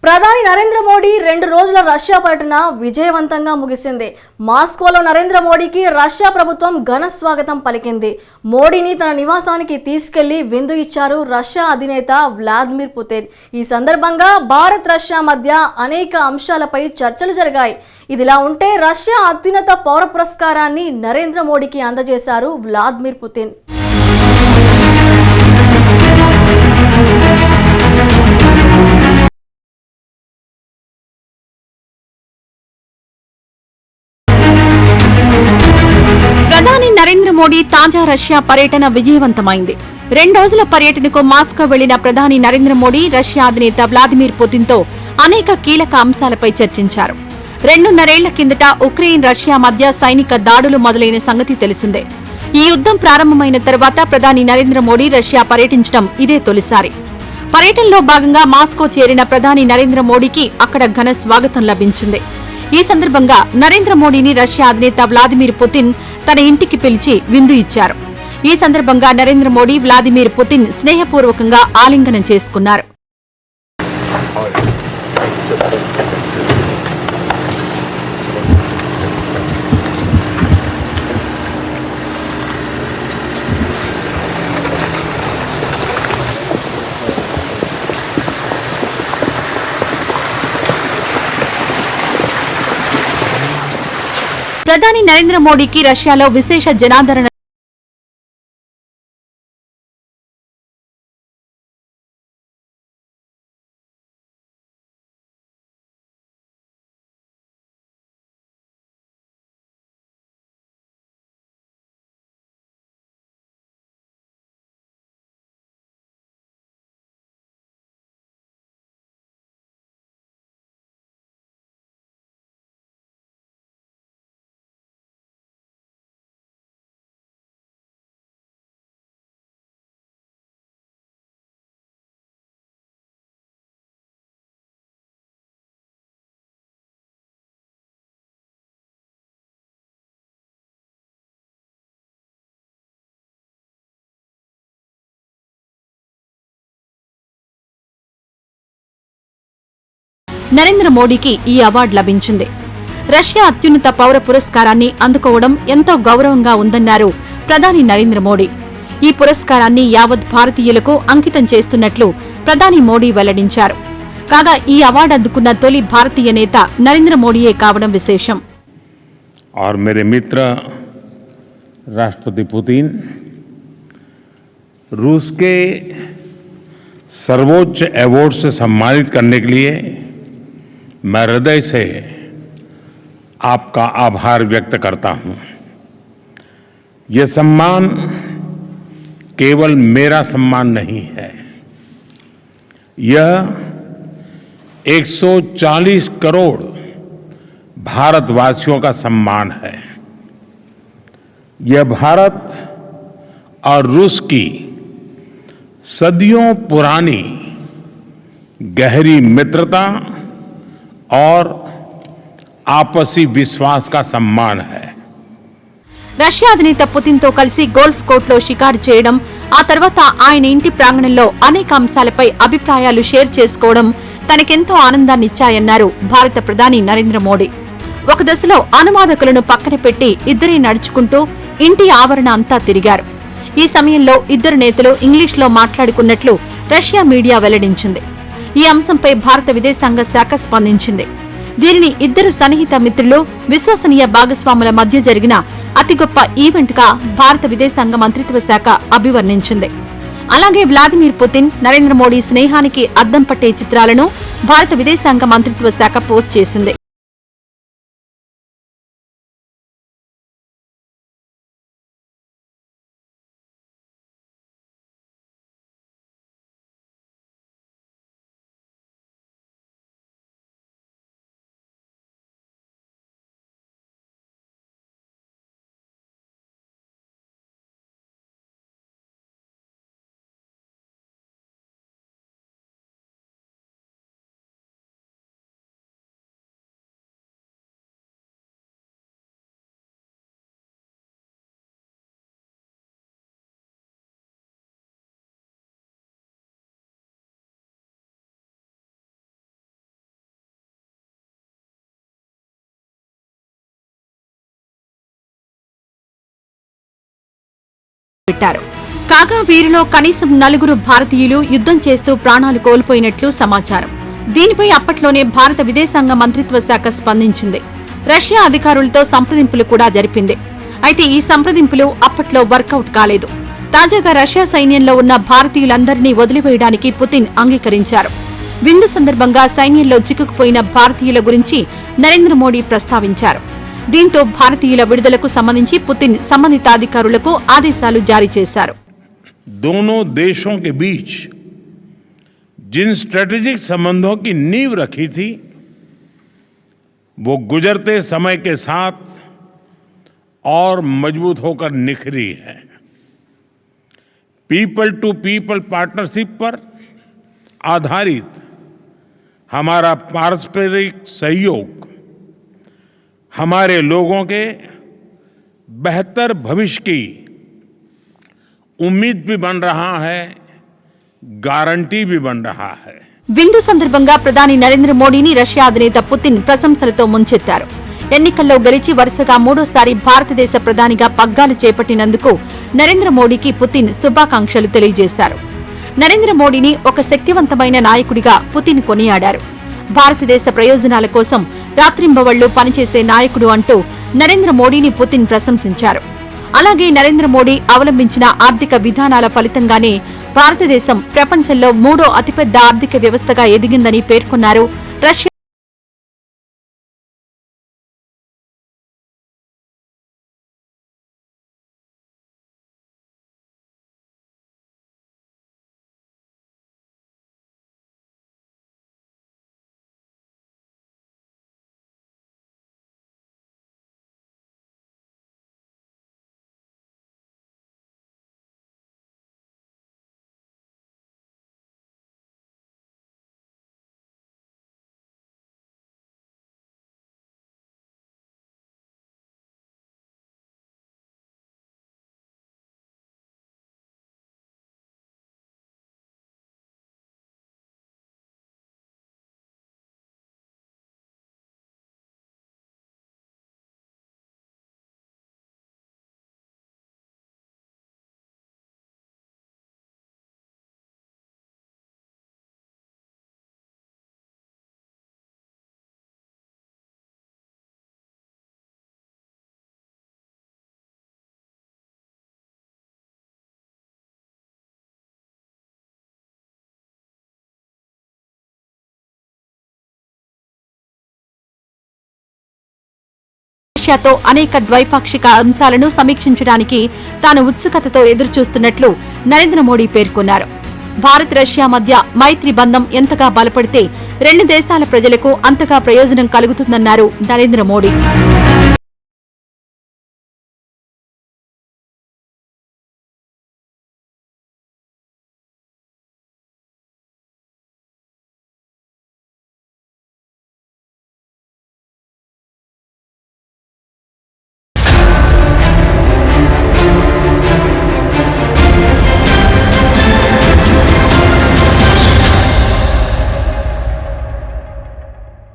ప్రధాని నరేంద్ర మోడీ 2 రోజుల రష్యా పర్యటన విజయవంతంగా ముగిసింది. మాస్కోలో నరేంద్ర మోడీకి రష్యా ప్రభుత్వం ఘన స్వాగతం పలికింది. మోడీని తన నివాసానికి తీసుకెళ్లి విందు ఇచ్చారు రష్యా అధినేత వ్లాదిమిర్ పుతిన్. ఈ సందర్భంగా భారత్ రష్యా మధ్య అనేక అంశాలపై చర్చలు జరిగాయి. ఇదిలా ఉంటే రష్యా అత్యున్నత పౌర పురస్కారాన్ని నరేంద్ర మోడీకి అందజేశారు వ్లాదిమిర్ పుతిన్. ప్రధాని నరేంద్ర మోడీ తాజా రష్యా పర్యటన విజయవంతమైంది. 2 రోజుల పర్యటనకు మాస్కో వెళ్లిన ప్రధాని నరేంద్ర మోడీ రష్యా అధినేత వ్లాదిమిర్ పుతిన్తో అనేక కీలక అంశాలపై చర్చించారు. 2.5 ఏళ్ల కిందట ఉక్రెయిన్ రష్యా మధ్య సైనిక దాడులు మొదలైన సంగతి తెలిసిందే. ఈ యుద్ధం ప్రారంభమైన తర్వాత ప్రధాని నరేంద్ర మోడీ రష్యా పర్యటించడం ఇదే తొలిసారి. పర్యటనలో భాగంగా మాస్కో చేరిన ప్రధాని నరేంద్ర మోడీకి అక్కడ ఘన స్వాగతం లభించింది. ఈ సందర్భంగా నరేంద్ర మోడీని రష్యా అధినేత వ్లాదిమిర్ పుతిన్ తన ఇంటికి పిలిచి విందు ఇచ్చారు. ఈ సందర్భంగా నరేంద్ర మోడీ వ్లాదిమిర్ పుతిన్ స్నేహపూర్వకంగా ఆలింగనం చేసుకున్నారు. ప్రధాని నరేంద్ర మోడీకి రష్యాలో విశేష జనాదరణ నరేంద్ర మోడీకి ఈ అవార్డు లభించింది. రష్యా అత్యున్నత పౌర పురస్కారాన్ని అందుకోవడం ఎంతో గౌరవంగా ఉందన్నారు ప్రధాని నరేంద్ర మోడీ. ఈ పురస్కారాన్ని యావత్ భారతీయులకు అంకితం చేస్తున్నట్లు ప్రధాని మోడీ వెల్లడించారు. కాగా ఈ అవార్డు అందుకున్న తొలి భారతీయ నేత నరేంద్ర మోడీయే కావడం విశేషం. और मेरे मित्र राष्ट्रपति पुतिन रूस के सर्वोच्च अवार्ड से सम्मानित करने के लिए मैं हृदय से आपका आभार व्यक्त करता हूं। यह सम्मान केवल मेरा सम्मान नहीं है, यह 140 करोड़ भारतवासियों का सम्मान है। यह भारत और रूस की सदियों पुरानी गहरी मित्रता और आपसी विश्वास का सम्मान है। రష్యా అధినేత పుతిన్తో కలిసి గోల్ఫ్ కోర్టులో షికారు చేయడం, ఆ తర్వాత ఆయన ఇంటి ప్రాంగణంలో అనేక అంశాలపై అభిప్రాయాలు షేర్ చేసుకోవడం తనకెంతో ఆనందాన్నిచ్చాయన్నారు భారత ప్రధాని నరేంద్ర మోడీ. ఒక దశలో అనువాదకులను పక్కన పెట్టి ఇద్దరే నడుచుకుంటూ ఇంటి ఆవరణ అంతా తిరిగారు. ఈ సమయంలో ఇద్దరు నేతలు ఇంగ్లీష్లో మాట్లాడుకున్నట్లు రష్యా మీడియా వెల్లడించింది. ఈ అంశంపై భారత విదేశాంగ శాఖ స్పందించింది. దీనిని ఇద్దరు సన్నిహిత మిత్రులు, విశ్వసనీయ భాగస్వాముల మధ్య జరిగిన అతి గొప్ప ఈవెంట్గా భారత విదేశాంగ మంత్రిత్వ శాఖ అభివర్ణించింది. అలాగే వ్లాదిమిర్ పుతిన్, నరేంద్ర మోడీ స్నేహానికి అద్దం పట్టే చిత్రాలను భారత విదేశాంగ మంత్రిత్వ శాఖ పోస్ట్ చేసింది. పెట్టారు. కాగా వీరిలో కనీసం 4 భారతీయులు యుద్ధం చేస్తూ ప్రాణాలు కోల్పోయినట్లు సమాచారం. దీనిపై అప్పట్లోనే భారత విదేశాంగ మంత్రిత్వ శాఖ స్పందించింది. రష్యా అధికారులతో సంప్రదింపులు కూడా జరిపింది. అయితే ఈ సంప్రదింపులు అప్పట్లో వర్కౌట్ కాలేదు. తాజాగా రష్యా సైన్యంలో ఉన్న భారతీయులందరినీ వదిలివేయడానికి పుతిన్ అంగీకరించారు. విందు సందర్భంగా సైన్యంలో చిక్కుకుపోయిన భారతీయుల గురించి నరేంద్ర మోడీ ప్రస్తావించారు. దీంతో భారతీయుల విడుదలకు సంబంధించి పుతిన్ సంబంధిత అధికారులకు ఆదేశాలు జారీ చేశారు. दोनों देशों के बीच जिन स्ट्रेटेजिक संबंधों की नींव रखी थी वो गुजरते समय के साथ और मजबूत होकर निखरी है. पीपल टू पीपल पार्टनरशिप पर आधारित हमारा पारस्परिक सहयोग हमारे लोगों के बेहतर भविष्य की उम्मीद भी बन रहा है, गारंटी भी बन रहा है. విందు సందర్భంగా ప్రధాని నరేంద్ర మోడీని రష్యా అధినేత పుతిన్ ప్రశంసలతో ముంచెత్తారు. ఎన్నికల్లో గెలిచి వరుసగా 3వసారి భారతదేశ ప్రధానిగా పగ్గాలు చేపట్టినందుకు నరేంద్ర మోడీకి పుతిన్ శుభాకాంక్షలు తెలియజేశారు. నరేంద్ర మోడీని ఒక శక్తివంతమైన నాయకుడిగా పుతిన్ కొనియాడారు. భారతదేశ ప్రయోజనాల కోసం రాత్రింబవళ్లు పనిచేసే నాయకుడు అంటూ నరేంద్ర మోడీని పుతిన్ ప్రశంసించారు. అలాగే నరేంద్ర మోడీ అవలంబించిన ఆర్థిక విధానాల ఫలితంగానే భారతదేశం ప్రపంచంలో 3వ అతిపెద్ద ఆర్థిక వ్యవస్థగా ఎదిగిందని పేర్కొన్నారు. రష్యా రష్యాతో అనేక ద్వైపాక్షిక అంశాలను సమీక్షించడానికి తాను ఉత్సుకతతో ఎదురుచూస్తున్నట్లు నరేంద్ర మోడీ పేర్కొన్నారు. భారత్ రష్యా మధ్య మైత్రి బంధం ఎంతగా బలపడితే 2 దేశాల ప్రజలకు అంతగా ప్రయోజనం కలుగుతుందన్నారు నరేంద్ర మోడీ.